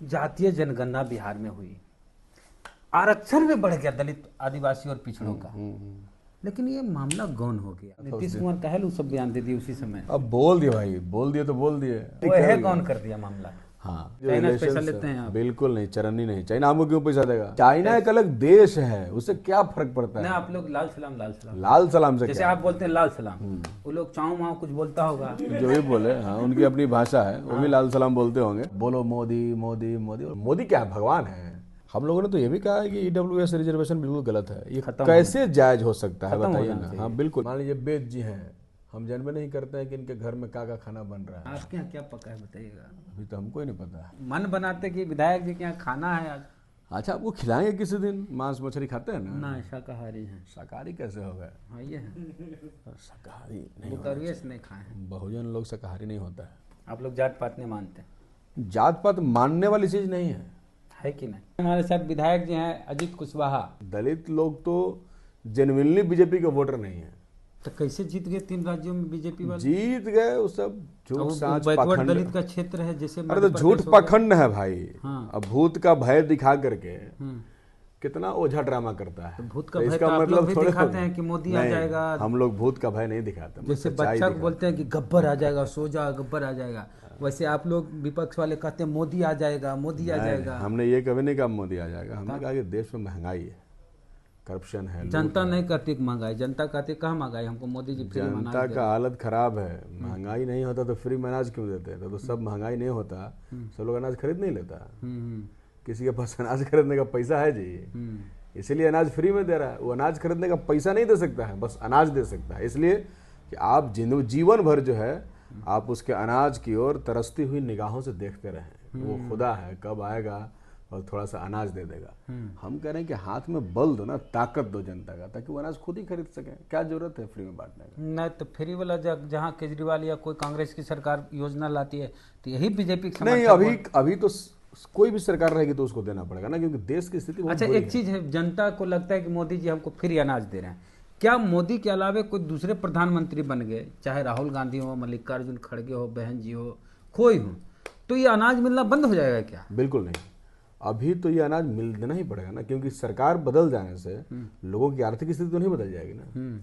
जातीय जनगणना बिहार में हुई, आरक्षण में बढ़ गया दलित आदिवासी और पिछड़ों का। लेकिन ये मामला गौन हो गया। नीतीश कुमार कहल सब बयान दे दिए उसी समय। अब बोल दिए भाई, बोल दिए तो बोल दिए। वो है गौन कर दिया मामला। हाँ, चाइना से पैसा लेते हैं आप? बिल्कुल नहीं, चरनी नहीं। चाइना हमको क्यों पैसा देगा? चाइना एक अलग देश है, उससे क्या फर्क पड़ता है? नहीं, आप लोग लाल सलाम लाल सलाम लाल सलाम से जैसे क्या? आप बोलते हैं लाल सलाम, वो लोग चाऊ माऊ कुछ बोलता होगा। जो भी बोले, हाँ, उनकी अपनी भाषा है, वो भी लाल सलाम बोलते होंगे। बोलो मोदी मोदी मोदी। और मोदी क्या भगवान है? हम लोगों ने तो ये भी कहा है कि ईडब्ल्यूएस रिजर्वेशन बिल्कुल गलत है। ये कैसे जायज हो सकता है बताइए ना। हाँ बिल्कुल। मान लीजिए वेद जी हैं, हम जन्म नहीं करते हैं कि इनके घर में क्या खाना बन रहा है। आपके यहाँ क्या पका है बताइएगा? अभी तो हमको ही नहीं पता। मन बनाते कि विधायक जी के यहाँ खाना है आज। अच्छा, आपको खिलाएंगे किसी दिन? मांस मछली खाते हैं ना? ना, शाकाहारी हैं। शाकाहारी कैसे हो गए? हाँ ये है, शाकाहारी नहीं वो तरवेश नहीं खाए हैं। बहुजन लोग शाकाहारी नहीं होता है। आप लोग जात पात नहीं मानते? जात पात मानने वाली चीज नहीं है कि नहीं? हमारे साथ विधायक जी हैं अजीत कुशवाहा। दलित लोग तो जेन्युइनली बीजेपी के वोटर नहीं है। तो कैसे जीत गए 3 राज्यों में बीजेपी वाले? जीत गए वो सब झूठ साँच बैकवर्ड पाखंड। दलित का क्षेत्र है जैसे। अरे तो झूठ पाखंड है भाई। हाँ। अब भूत का भय दिखा करके कितना ओझा ड्रामा करता है। तो भूत का भय तो आप लोग भी दिखाते हैं कि मोदी आ जाएगा। हम लोग भूत का भय नहीं दिखाते। जैसे बच्चा को बोलते हैं कि गब्बर आ जाएगा, सो जा गब्बर आ जाएगा, वैसे आप लोग विपक्ष वाले कहते हैं मोदी आ जाएगा, मोदी आ जाएगा। हमने ये कभी नहीं कहा मोदी आ जाएगा। हमने कहा कि देश में महंगाई है, करप्शन है। जनता नहीं कहती महंगाई, जनता कहती कहाँ महंगाई, हमको मोदी जी फ्री में अनाज जनता का हालत खराब है। महंगाई नहीं होता तो फ्री में अनाज क्यों देते? तो सब महंगाई नहीं होता, सब लोग अनाज खरीद नहीं लेता। किसी के पास अनाज खरीदने का पैसा है जी, इसलिए अनाज फ्री में दे रहा है। वो अनाज खरीदने का पैसा नहीं दे सकता है, बस अनाज दे सकता है। इसलिए कि आप जीवन भर जो है आप उसके अनाज की ओर तरसती हुई निगाहों से देखते रहें। वो खुदा है, कब आएगा और थोड़ा सा अनाज दे देगा। हम कह रहे हैं कि हाथ में बल दो ना, ताकत दो जनता का, ताकि वो अनाज खुद ही खरीद सके। क्या जरूरत है फ्री में बांटने का? नहीं तो फ्री वाला जहाँ केजरीवाल या कोई कांग्रेस की सरकार योजना लाती है तो यही बीजेपी नहीं। अभी तो कोई भी सरकार रहेगी तो उसको देना पड़ेगा ना, क्योंकि देश की स्थिति बहुत अच्छा, एक चीज है, जनता को लगता है कि मोदी जी हमको फ्री अनाज दे रहे हैं। क्या मोदी के अलावा कोई दूसरे प्रधानमंत्री बन गए, चाहे राहुल गांधी हो, मल्लिकार्जुन खड़गे हो, बहन जी हो, कोई हो, तो ये अनाज मिलना बंद हो जाएगा क्या? बिल्कुल नहीं। अभी तो ये अनाज मिलना ही पड़ेगा ना, क्योंकि सरकार बदल जाने से लोगों की आर्थिक स्थिति तो नहीं बदल जाएगी ना।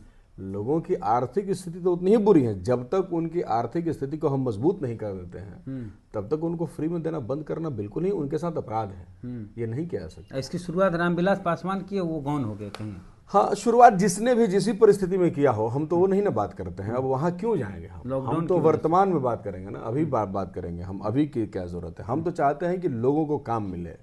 लोगों की आर्थिक स्थिति तो उतनी ही बुरी है। जब तक उनकी आर्थिक स्थिति को हम मजबूत नहीं कर देते हैं तब तक उनको फ्री में देना बंद करना बिल्कुल ही उनके साथ अपराध है। ये नहीं किया जा सकता। इसकी शुरुआत रामविलास पासवान की है, वो गौन हो गए कहीं। हाँ, शुरुआत जिसने भी जिस परिस्थिति में किया हो, हम तो वो नहीं ना बात करते हैं। अब वहाँ क्यों जाएंगे हम तो वर्तमान में बात करेंगे ना। अभी बात करेंगे हम, अभी की क्या जरूरत है। हम तो चाहते हैं कि लोगों को काम मिले,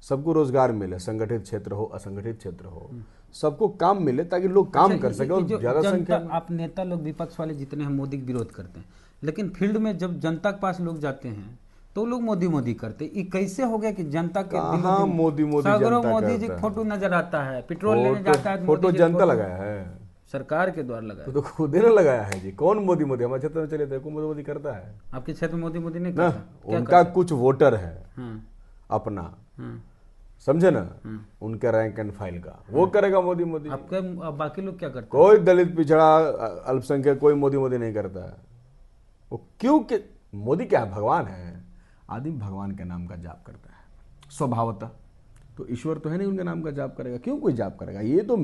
सबको रोजगार मिले, संगठित क्षेत्र हो असंगठित क्षेत्र हो, सबको काम मिले ताकि लोग काम कर सके। और ज्यादा संख्या में आप नेता लोग विपक्ष वाले जितने हैं मोदी का विरोध करते हैं, लेकिन फील्ड में जब जनता के पास लोग जाते हैं तो लोग मोदी मोदी करते। ये कैसे हो गया कि जनता के मोदी मोदी जी फोटो नजर आता है, पेट्रोल लेने जाता है, फोटो जनता लगाया है, सरकार के द्वारा लगाया तो खुद ही ने लगाया है जी। कौन मोदी मोदी? हमारे क्षेत्र में चले थे, कौन मोदी मोदी करता है? आपके क्षेत्र में मोदी मोदी नहीं ना, उनका कुछ वोटर है अपना, समझे ना, उनका रैंक एंड फाइल का, वो करेगा मोदी मोदी। आपके बाकी लोग क्या करते? कोई दलित पिछड़ा अल्पसंख्यक कोई मोदी मोदी नहीं करता है। वो क्यों? मोदी क्या भगवान है? आदमी भगवान के नाम का जाप करता है स्वभावतः, तो ईश्वर तो है नहीं उनके नाम का जाप करेगा। क्यों कोई जाप करेगा? ये तो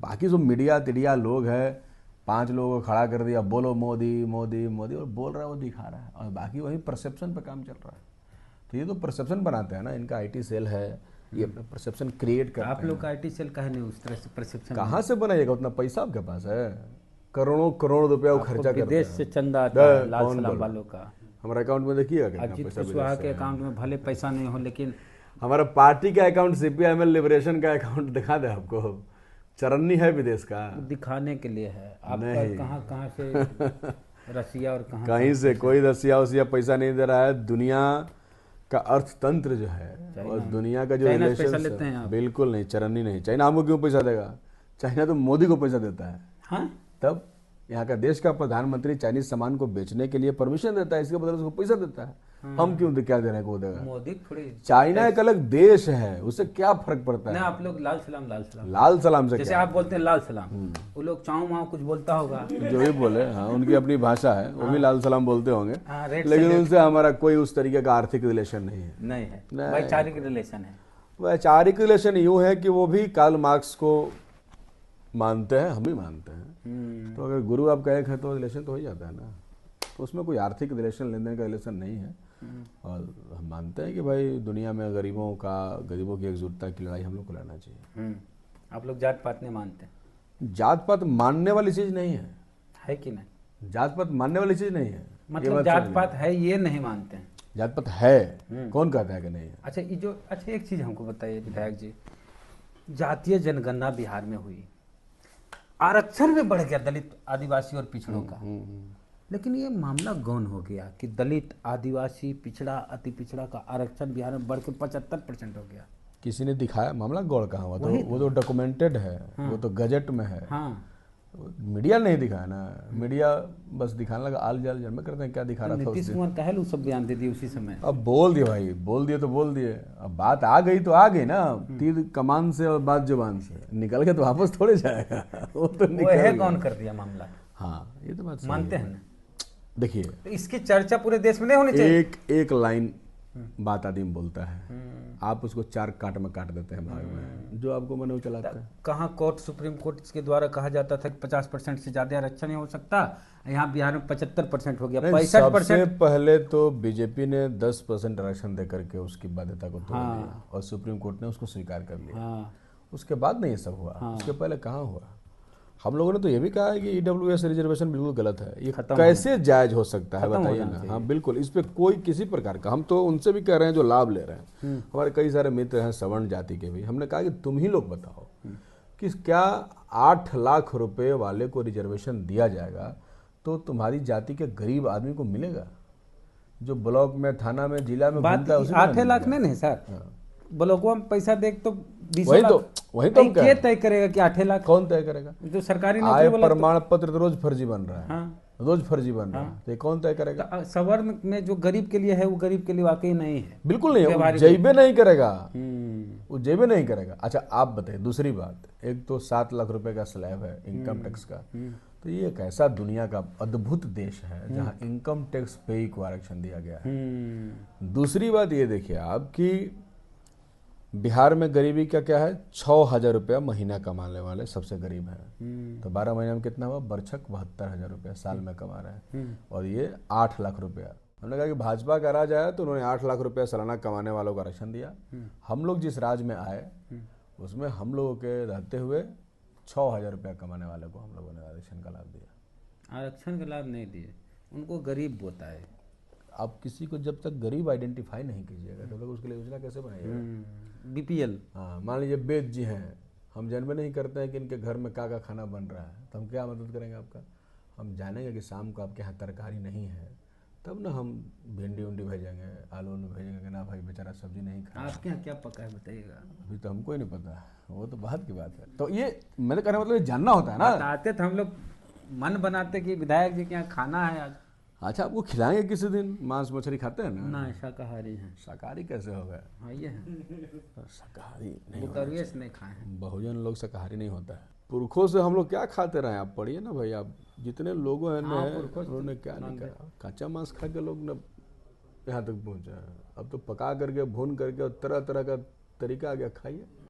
बाकी जो मीडिया तिडिया लोग है, 5 लोगों को खड़ा कर दिया, बोलो मोदी मोदी मोदी, और बोल रहा है वो दिखा रहा है, और बाकी वही परसेप्शन पे काम चल रहा है। तो ये तो परसेप्शन बनाते हैं ना, इनका आईटी सेल है, ये अपना परसेप्शन क्रिएट करते हैं। आप लोग का आईटी सेल काहे नहीं उस तरह से परसेप्शन? कहाँ से बनाइएगा? उतना पैसा आपके पास है? करोड़ों करोड़ रुपया वो खर्चा करते हैं। विदेश से चंदा आता है लाल सलाम वालों का। हमारे अकाउंट में देखिएगा कितना अजीत पैसा। कुशवाहा के अकाउंट में भले पैसा नहीं हो, लेकिन हमारा पार्टी का अकाउंट, सीपीआईएमएल लिबरेशन का अकाउंट दिखा दे आपको। चरन्नी है विदेश का, दिखाने के लिए है। आपका कहाँ से रसिया और कहीं से कोई रसिया उसिया पैसा नहीं दे रहा है। दुनिया का अर्थतंत्र जो है और दुनिया का जो रिलेशन है, बिल्कुल नहीं, चरन्नी नहीं। चाइना हमको क्यों पैसा देगा? चाइना तो मोदी को पैसा देता है। हाँ? तब यहाँ का देश का प्रधानमंत्री चाइनीज सामान को बेचने के लिए परमिशन देता है, इसके बदले उसको पैसा देता है। हम क्यों क्या देने को देगा? मोदी थोड़ी चाइना एक अलग देश है, उससे क्या फर्क पड़ता ना, है? आप लोग लाल सलाम लाल सलाम, लाल सलाम से जैसे क्या? आप बोलते हैं लाल सलाम, वो लोग चाऊ माऊ कुछ बोलता होगा। जो भी बोले, हाँ उनकी अपनी भाषा है, वो भी लाल सलाम बोलते होंगे, हाँ, रेड लेकिन उनसे हमारा कोई उस तरीके का आर्थिक रिलेशन नहीं है। नहीं है, वैचारिक रिलेशन है। वैचारिक रिलेशन यूं है कि वो भी कार्ल मार्क्स को मानते हैं, हम भी मानते हैं। तो अगर गुरु आप कहे तो रिलेशन तो हो ही जाता है ना, तो उसमें कोई आर्थिक रिलेशन, लेन देन का रिलेशन नहीं है। और हम मानते हैं कि भाई दुनिया में गरीबों की एकजुटता की लड़ाई हम लोग को लड़ना चाहिए। आप लोग जात पात नहीं मानते? जात पात मानने वाली चीज नहीं है कि नहीं? जात पात मानने वाली चीज नहीं है, मतलब जात पात है ये नहीं मानते हैं? जात पात है, कौन कहता है कि नहीं है? अच्छा, ये जो, अच्छा एक चीज हमको बताइए विधायक जी, जातीय जनगणना बिहार में हुई, आरक्षण में बढ़ गया दलित, आदिवासी और पिछड़ों का, लेकिन ये मामला गौन हो गया कि दलित, आदिवासी, पिछड़ा, अति पिछड़ा का आरक्षण बिहार में बढ़ के 75% हो गया। किसी ने दिखाया? मामला गौड़ कहाँ हुआ? तो वो तो डॉक्यूमेंटेड है, वो तो गजट में है। हाँ, मीडिया नहीं दिखाया ना, मीडिया बस दिखाने लगा, आल जाल जन्म करते हैं, क्या दिखा रहा था उस नीतीश दिन? कुमार कहल सब बयान दे दिए उसी समय। अब बोल दिए भाई, बोल दिए तो बोल दिए, अब बात आ गई तो आ गई ना, तीर कमान से और बात जुबान से निकल के तो वापस थोड़े जाएगा। वो तो वो निकल है गया। कौन कर दिया मामला? हाँ, ये तो बात सही मानते है। हैं ना? देखिए, तो इसकी चर्चा पूरे देश में नहीं होनी चाहिए? एक लाइन बात आदमी बोलता है, आप उसको 4 काट में काट देते हैं भाग में, जो आपको मन वो चलाता है। कहाँ कोर्ट, सुप्रीम कोर्ट के द्वारा कहा जाता था कि 50% से ज्यादा आरक्षण नहीं हो सकता, यहाँ बिहार में 75% हो गया, 65%। सबसे पहले तो बीजेपी ने 10% आरक्षण दे करके उसकी बाध्यता को तोड़ दिया, और सुप्रीम कोर्ट ने उसको स्वीकार कर लिया। हाँ, उसके बाद नहीं ये सब हुआ, उसके पहले कहाँ हुआ? हम लोगों ने तो ये भी कहा है कि ईडब्ल्यूएस रिजर्वेशन बिल्कुल गलत है, ये कैसे जायज हो सकता है बताइए ना। हाँ बिल्कुल, इस पे कोई किसी प्रकार का, हम तो उनसे भी कह रहे हैं जो लाभ ले रहे हैं, हमारे कई सारे मित्र हैं सवर्ण जाति के भी, हमने कहा कि तुम ही लोग बताओ कि क्या 8 लाख रुपए वाले को रिजर्वेशन दिया जाएगा तो तुम्हारी जाति के गरीब आदमी को मिलेगा? जो ब्लॉक में, थाना में, जिला में बात घूमता है, उसी को 8 नहीं लाख मिलेगा। नहीं सर, ब्लॉकों में पैसा देख तो 20 वही लाख। तो हम कह रहे के तय करेगा कि 8 लाख? कौन तय करेगा? जो सरकारी आय नौकरी वाला प्रमाण पत्र तो रोज फर्जी बन रहा है। हाँ, रोज फर्जी बन रहा है, तो ये कौन तय करेगा? तो सवर्ण में जो गरीब के लिए है वो गरीब के लिए वाकई नहीं है, बिल्कुल नहीं, वो जैबे नहीं करेगा, हम्म, वो जैबे नहीं करेगा। अच्छा आप बताइए, दूसरी बात, एक तो 7 लाख रुपए का स्लैब है इनकम टैक्स का, तो ये एक ऐसा दुनिया का अद्भुत देश है जहाँ इनकम टैक्स पे ही को आरक्षण दिया गया है। दूसरी बात ये देखिए आप कि बिहार में गरीबी का क्या है, 6,000 रुपया महीना कमाने वाले सबसे गरीब हैं। तो 12 महीने में कितना हुआ? बरछक 72,000 रुपया साल में कमा रहे हैं, और ये 8 लाख रुपया। हमने कहा कि भाजपा का राज आया तो उन्होंने 8 लाख रुपया सालाना कमाने वालों को आरक्षण दिया। हम लोग जिस राज में आए उसमें हम लोगों के रहते हुए 6,000 रुपया कमाने वाले को हम लोगों ने आरक्षण का लाभ दिया। आरक्षण का लाभ नहीं दिए, उनको गरीब बोता है। आप किसी को जब तक गरीब आइडेंटिफाई नहीं कीजिएगा तब तक उसके लिए योजना कैसे बनाइएगा? बीपीएल, हाँ, मान लीजिए वेद जी हैं, हम जानबे नहीं करते हैं कि इनके घर में क्या खाना बन रहा है, तो हम क्या मदद करेंगे आपका? हम जानेंगे कि शाम को आपके यहाँ तरकारी नहीं है, तब ना हम भिंडी उंडी भेजेंगे, आलू भेजेंगे कि ना भाई बेचारा सब्जी नहीं खा। आपके यहाँ क्या पका है बताइएगा? अभी तो हमको ही नहीं पता, वो तो बात की बात है। तो ये मैंने कहने मतलब ये जानना होता है ना। बताते तो हम लोग मन बनाते कि विधायक जी के यहाँ खाना है आज। अच्छा, आपको खिलाएंगे किसी दिन? मांस मछली खाते हैं ना? ना, शाकाहारी हैं। शाकाहारी कैसे हो गए? हाँ, ये है, शाकाहारी नहीं वो होना करुए से नहीं खाए हैं। चाहिए। बहुजन लोग शाकाहारी नहीं होता है। पुरखों से हम लोग क्या खाते रहे? आप पढ़िए ना भाई, आप जितने लोगों हैं हाँ, ना, पुरखों से उन्होंने क्या नहीं करा, कच्चा मांस खा के लोग न यहाँ तक पहुँचे हैं। अब तो पका करके, भून करके, और तरह तरह का तरीका आ गया, खाइए।